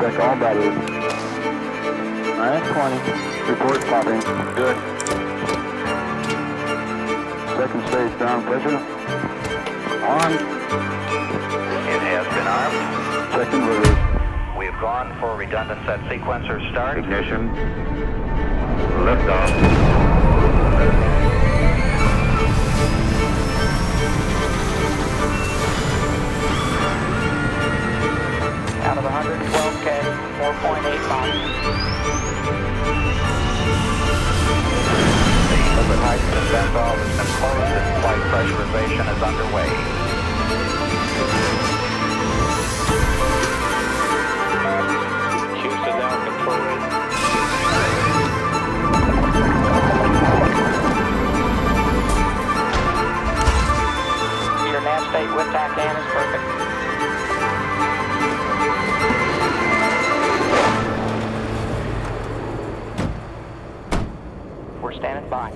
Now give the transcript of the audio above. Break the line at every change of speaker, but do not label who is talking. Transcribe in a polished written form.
Check all batteries. -20. Report popping. Good. Second stage ground pressure. On.
It has been armed.
Check inverters.
We have gone for redundant set sequencer start.
Ignition. Liftoff.
Out of 112K, 4.8 miles. The liquid hydrogen vent valve has been closed and flight pressurization is underway. Houston now controlling. Your nav state with TACAN is perfect. We're standing by.